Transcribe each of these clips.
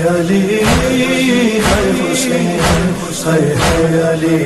علی ہے حسین، ہے علی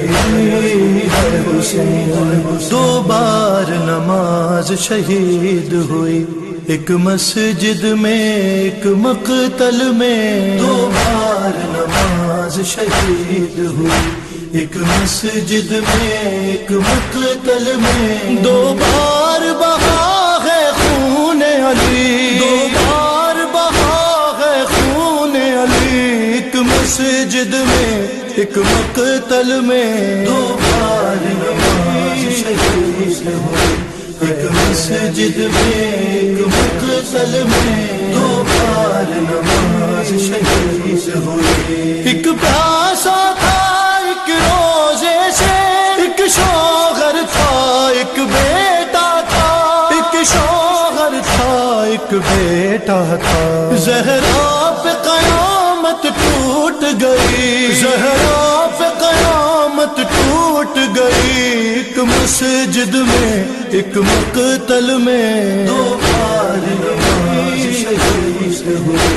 ہے حسین۔ دو بار نماز شہید ہوئی، ایک مسجد میں ایک مقتل میں۔ دو بار نماز شہید ہوئی، ایک مسجد میں ایک مقتل میں۔ دو بار بہا ہے خون علی، دو بار بہا ہے خون علی، ایک مسجد میں ایک مقتل میں۔ دو بار نماز شہید ہوئی، ایک مسجد میں ایک مقتل میں۔ دو بار نماز شہید ہوئی، ایک پیاسا تھا ایک روزے سے، ایک شوہر تھا ایک بیٹا تھا، ایک شوہر تھا ایک بیٹا تھا۔ زہرا پہ قیامت ٹوٹ گئی، زہرا پہ قیامت ٹوٹ گئی، ایک مسجد میں ایک مقتل میں۔ دو بار نماز شہید ہوئی،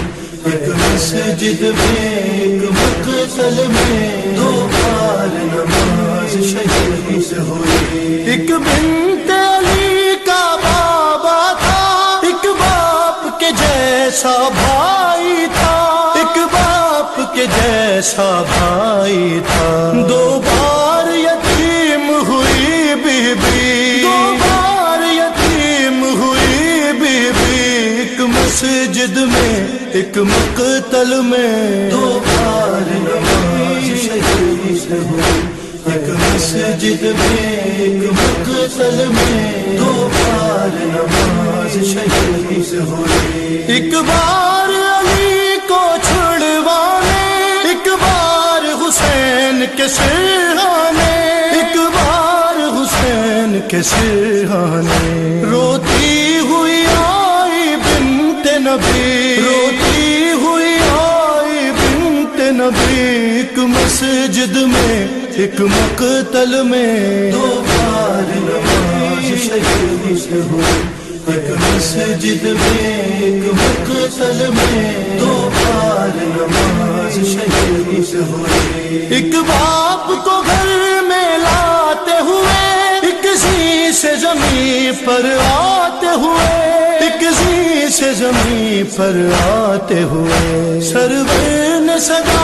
ایک مسجد میں ایک مقتل میں۔ دو بار نماز شہید ہوئی، ایک بنت علی کا بابا تھا، ایک باپ کے جیسا بھائی تھا، ایک باپ کے جیسا بھائی تھا۔ دو بار یتیم ہوئی بی بی، دو بار یتیم ہوئی بی بی، ایک مسجد میں ایک مقتل میں۔ دو بار نماز شہید ہوئی، ایک مسجد میں ایک مقتل میں۔ دو بار نماز شہید ہوئی، ایک بار علی کو چھڑوانے، ایک بار حسین کے سرہانے، ایک بار حسین کے سرہانے۔ روتی ہوئی آئی بنت نبی، روتی ہوئی آئی بنت نبی، ایک مسجد میں ایک مقتل میں۔ دو بار نماز شہید ہوئی، ایک مسجد میں ایک مقتل میں۔ دو بار نماز شہید ہوئی، ایک باپ کو گھر میں لاتے ہوئے، ایک زین سے زمین پر آتے ہوئے، ایک زین سے زمین پر آتے ہوئے۔ سرور نے صدا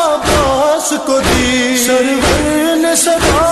عباس کو دی، سرور نے صدا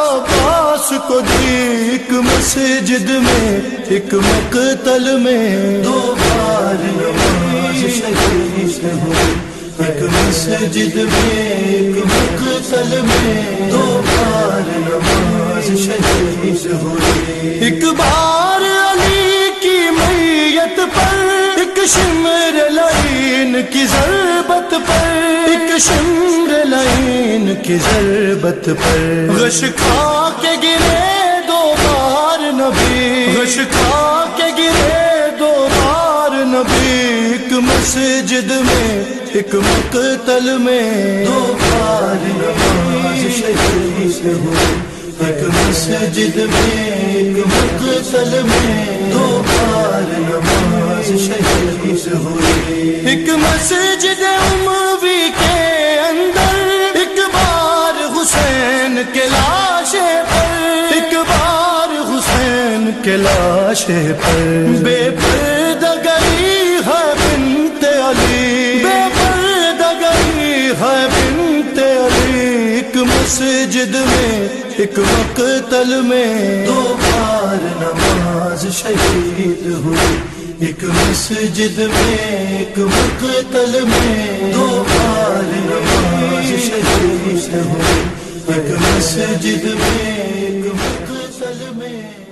عباس کو دی، ایک مسجد میں ایک مقتل میں۔ دو بار نماز شہید ہوئی، ایک مسجد میں ایک مقتل میں۔ دو بار نماز شہید ہوئی، ایک بار علی کی میت پر، ایک شمر لعین کی ضربت پر، ایک شمر لعین کی ضربت پر۔ غش کھا کے گرے دو بار نبی، غش کھا کے گرے دو بار نبی، ایک مسجد میں ایک مقتل میں۔ دو بار نماز شہید ہوئی، ایک مسجد میں ایک مقتل میں۔ دو بار نماز شہید ہوئی، ایک مسجد اموی کے اندر، ایک بار حسین کے لاشے پر، ایک بار حسین کے لاشے پر۔ بے پردہ گئی ہے بنت علی، بے پردہ گئی ہے بنت علی، ایک مسجد میں ایک مقتل میں۔ دو بار نماز شہید ہوئی، ایک مسجد میں ایک مقتل میں۔ دو بار نماز شہید ہوئی، ایک مسجد میں ایک مقتل میں۔